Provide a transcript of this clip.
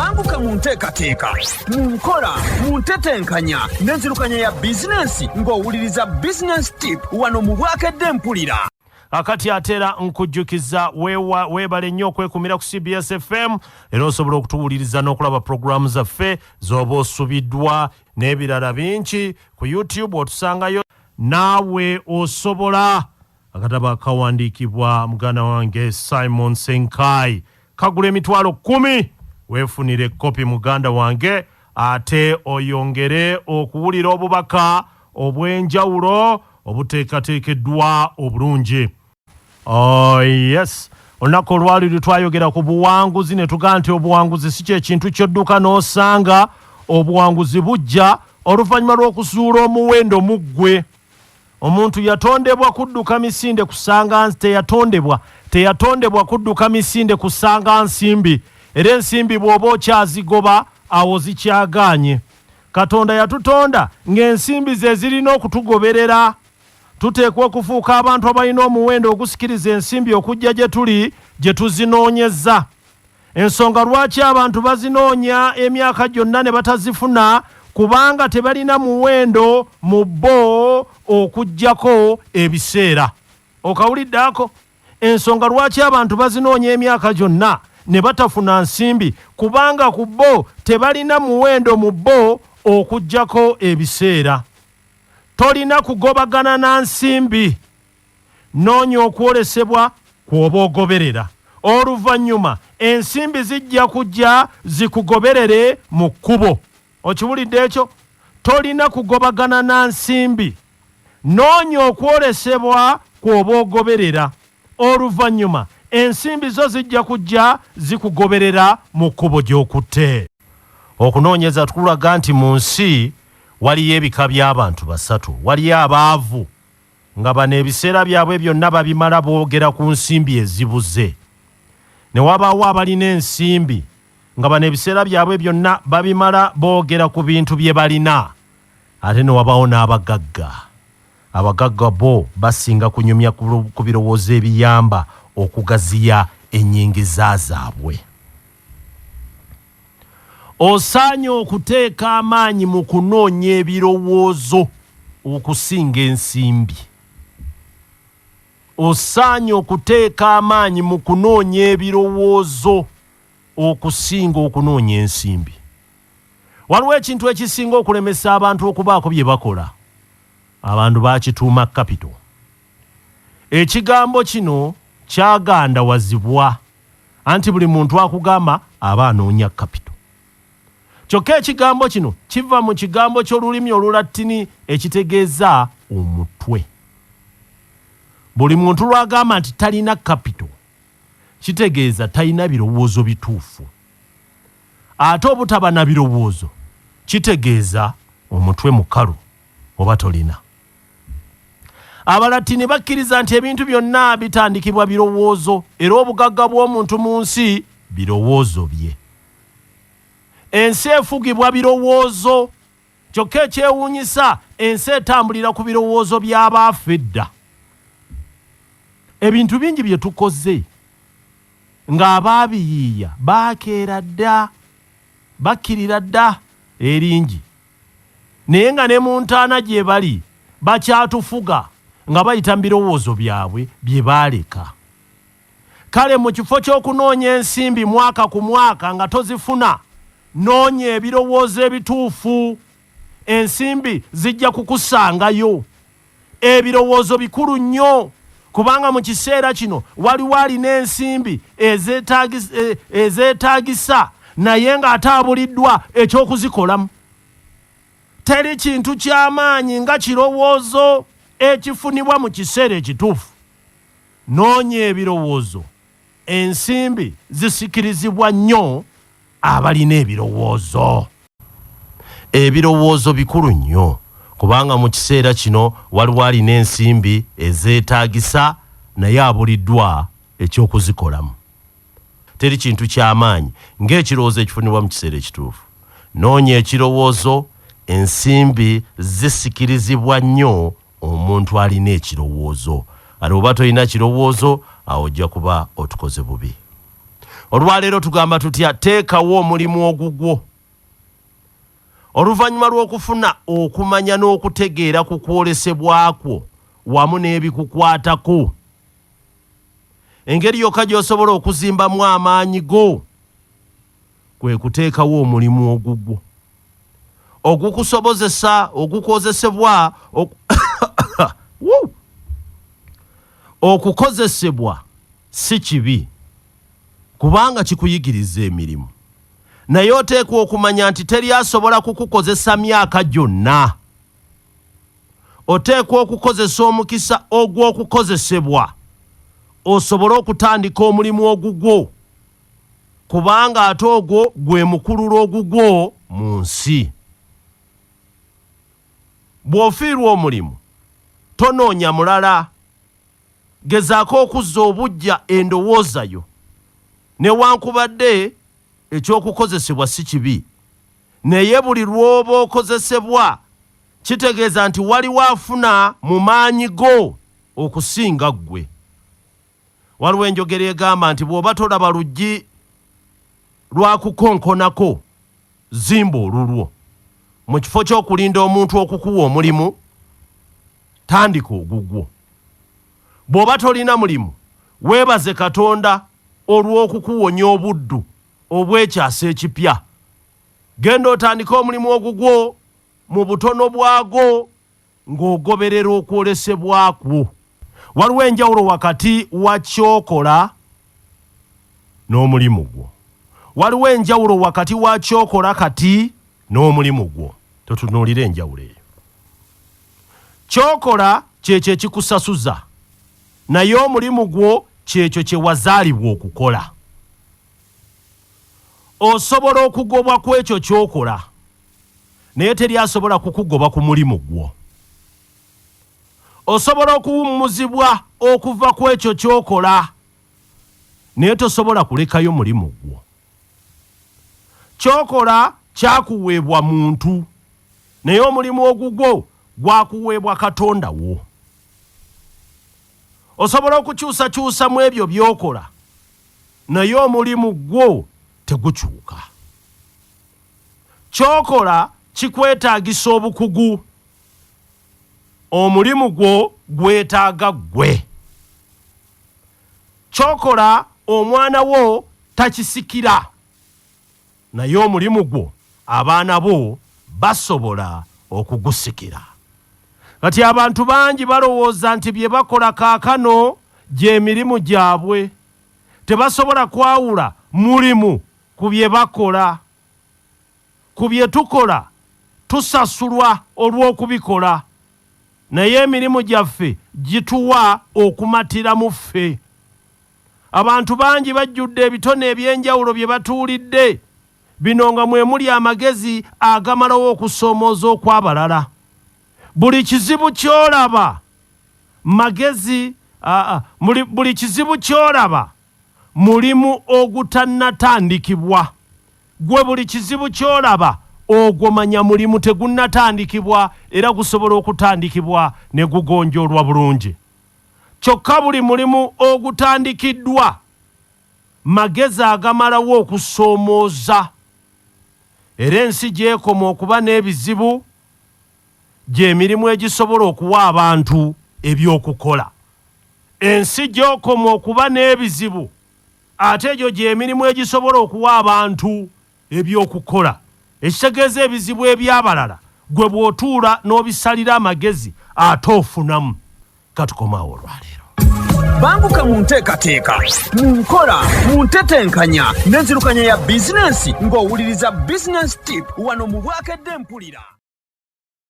banguka mu nteekateeka, mu nkola, mu ntetenkanya n'enzirukanya ya bizinensi ng'owuliriza business tip wano mu Bwakedde Mpulira. Akati atera nkujjukiza weebale nnyo okwekumira ku CBS FM era osobola okutuwuliriza n'okulaba programu zaffe z'oba osubiddwa n'ebirala bingi ku YouTube otusangayo Naawe Osobola akatabo akawandiikibwa muganda wange Simon Ssenkaayi'book kagula $10,000 weefunire kopi muganda wange ate oyongere okuwulira obubaka obw'enjawulo obuteekateekeddwa obulungi. Oh yes, olunaku olwaliro twayogera ku buwanguzi ne tugaa nti obuwanguzi si kyekintu ky'odduka n'osanga obuwanguzi bujja oluvannyuma lw'okuzuula omuwendo muggwe. Omuntu yatondebwa kudduka misinde kusanga teyatondebwa kudduka misinde kusanga nsimbi, era ensimbi bw'oba okyazigoba awo zikyagaanye. Katonda yatutonda ng'ensimbi ze zirina okutugoberera. Tuteekwa okufuuka abantu abalina omuwendo ogusikiriza ensimbi okujja gye tuli gye tuzinoonyezza. Ensonga lwaki abantu bazinoonya emyaka gyonna ne batazifuna kubanga tebalina muwendo mu bo okujjako ebiseera. Okawuliddaako? Ensonga lwaki abantu bazinoonya emyaka gyonna ne batafuna nsimbi kubanga ku bo tebalina muwendo mu bo okujjako ebiseera. Tolina kugobagana na nsimbi. Noonya okwolesebwa kw'oba ogoberera. Oluvannyuma ensimbi zijja kujja zikugoberere mu kkubo. Okiwulidde ekyo? Tolina kugobagana na nsimbi. Noonya okwolesebwa kw'oba ogoberera. Oluvannyuma ensimbi zo zijja kujja zikugoberera mu kkubo gy'okutte. Okunoonyeza tukulaga nti mu nsi waliyo ebika by'abantu basatu. Waliyo abaavu nga bano ebiseera byabwe byonna babimala boogera ku nsimbi ezibuze. Ne wabaawo abalina ensimbi nga bano ebiseera byabwe byonna babimala boogera ku bintu bye balina. Ate ne wabaawo n'abagagga. Abagagga bo basinga kunyumya ku birowoozo ebiyamba okugaziya ennyingiza zaabwe. Osaanye okuteeka amaanyi mu kunoonya ebirowoozo okusinga ensimbi. Osaanye okuteeka amaanyi mu kunoonya ebirowoozo okusinga okunoonya ensimbi. Waliwo ekintu ekisinga okulemesa abantu okubaako bye bakola. Abantu bakituuma capital. Ekigambo kino kyagandawazibwa anti buli muntu akugamba aba anoonya capital. Kyokka ekigambo kino kiva mu kigambo ky'olulimi Olulatini ekitegeeza omutwe. Buli muntu lwagamba nti talina capital kitegeeza talina birowoozo bituufu. Ate obutaba na birowoozo kitegeeza omutwe mukalu oba tolina. Abalatini bakkiriza nti ebintu byonna bitandikibwa birowoozo era obugagga bw'omuntu mu nsi birowoozo bye. Ensi efugibwa birowoozo. Kyokka ekyewuunyisa ensi etambulira ku birowoozo by'abaafu edda. Ebintu bingi bye tukoze ng'abaabiyiiya baakeera dda bakkirira dda eringi. Naye nga ne mu ntaana gye bali bakyatufuga nga bayita mu birowoozo byabwe bye baaleka. Kale mu kifo ky'okunoonya ensimbi mwaka ku mwaka nga tozifuna, noonya ebirowoozo ebituufu. Ensimbi zijja kukusangayo. Ebirowoozo bikulu nnyo kubanga mu kiseera kino waliwo alina ensimbi ezeetaagisa naye ng'ataabuliddwa eky'okuzikolamu. Teri kintu ky'amaanyi nga kirowoozo ekifunibwa mu kiseera ekituufu. Noonya ebirowoozo. Ensimbi zisikirizibwa nnyo abalina ebirowoozo. Ebirowoozo bikulu nnyo kubanga mu kiseera kino waliwo alina ensimbi ezeetaagisa naye abuliddwa eky'okuzikolamu. Teri kintu ky'amaanyi ng'ekirowoozo ekifunibwa mu kiseera ekituufu. Noonya ekirowoozo. Ensimbi zisikirizibwa nnyo omuntu alina ekirowoozo. Ate oba tolina kirowoozo awo ojja kuba otukoze bubi. olwaleero tugamba tutya teekawo omulimu ogugwo oluvannyuma lw'okufuna okumanya n'okutegeera ku kwolesebwakwo wamu n'ebikukwatako engeri yokka gy'osobola okuzimbamu amaanyi go kwe kuteekawo omulimu ogugwo ogukusobozesa ogukozesebwa okukozesebwa si kibi kubanga kikuyigiriza emirimu naye oteekwa okumanya nti teri asobola kukukozesa myaka gyonna oteekwa okukozesa omukisa ogw'okukozesebwa osobole okutandika omulimu ogugwo kubanga ate ogwo gwe mukululo ogugwo mu nsi bw'ofiirwa omulimu tonoonya mulala gezaako okuzza obujja endowooza yo newankubadde ekyokukozesebwa si kibi naye buli lw'oba okozesebwa kitegeeza nti waliwo afuna mu maanyi go okusinga ggwe waliwo enjogera egamba nti bw'oba tolaba luggi lwakukonkonako zimba olulwo mu kifo ky'okulinda omuntu okukuwa omulimu tandika ogugwo bw'oba tolina mulimu weebaze katonda olw'okukuwonya obuddu obw'ekyasa ekipya genda otandika omulimu ogugwo mu butono bwagwo ng'ogoberera okwolesebwakwo waliwo enjawulo wakati wa kyokola n'omulimu gwo waliwo enjawulo wakati wa kyokola kati n'omulimu gwo totunuulira enjawulo eyo kyokola kyekyo ekikusasuza naye omulimu gwo kyekyo kye wazaalibwa okukola osobola okugobwa ku ekyo kyokola naye teri asobola kukugoba ku mulimu gwo osobola okuwummuzibwa okuva ku ekyo kyokola naye tosobola kulekayo mulimu gwo kyokola kyakuweebwa muntu naye omulimu ogugwo gwakuweebwa katonda wo osobola okukyusakyusa mu ebyo byokola naye omulimu gwo tegukyuka kyokola kikwetaagisa obukugu omulimu gwo gwetaaga ggwe kyokola omwana wo takisikira naye omulimu gwo abaana bo basobola okugusikira kati abantu bangi balowooza nti bye bakola kaakano gy'emirimu gyabwe tebasobola kwawula mulimu ku bye bakola ku bye tukola tusasulwa olw'okubikola naye emirimu gyaffe gituwa okumatira mu ffe abantu bangi bajjudde ebitone eby'enjawulo bye batuulidde bino nga mwe muli amagezi agamalawo okusoomooza okw'abalala buli kizibu ky'olaba magezi buli kizibu ky'olaba mulimu ogutannatandikibwa gwe buli kizibu ky'olaba ogwomanya mulimu tegunnatandikibwa era gusobola okutandikibwa ne gugonjoolwa bulungi kyokka buli mulimu ogutandikiddwa magezi agamalawo okusoomooza era ensi gy'ekoma okuba n'ebizibu gy'emirimu egisobola okuwa abantu eby'okukola ensi gy'okoma okuba n'ebizibu ate egyo gy'emirimu egisobola okuwa abantu eby'okukola ekitegeeza ebizibu eby'abalala gwe bw'otuula n'obisalira amagezi ate ofunamu katukomaawo olwaleero banguka mu nteekateeka mu nkola mu ntetenkanya n'enzirukanya ya bizinensi ng'owuliriza bizinensi tip wano mu Bwakedde mpulira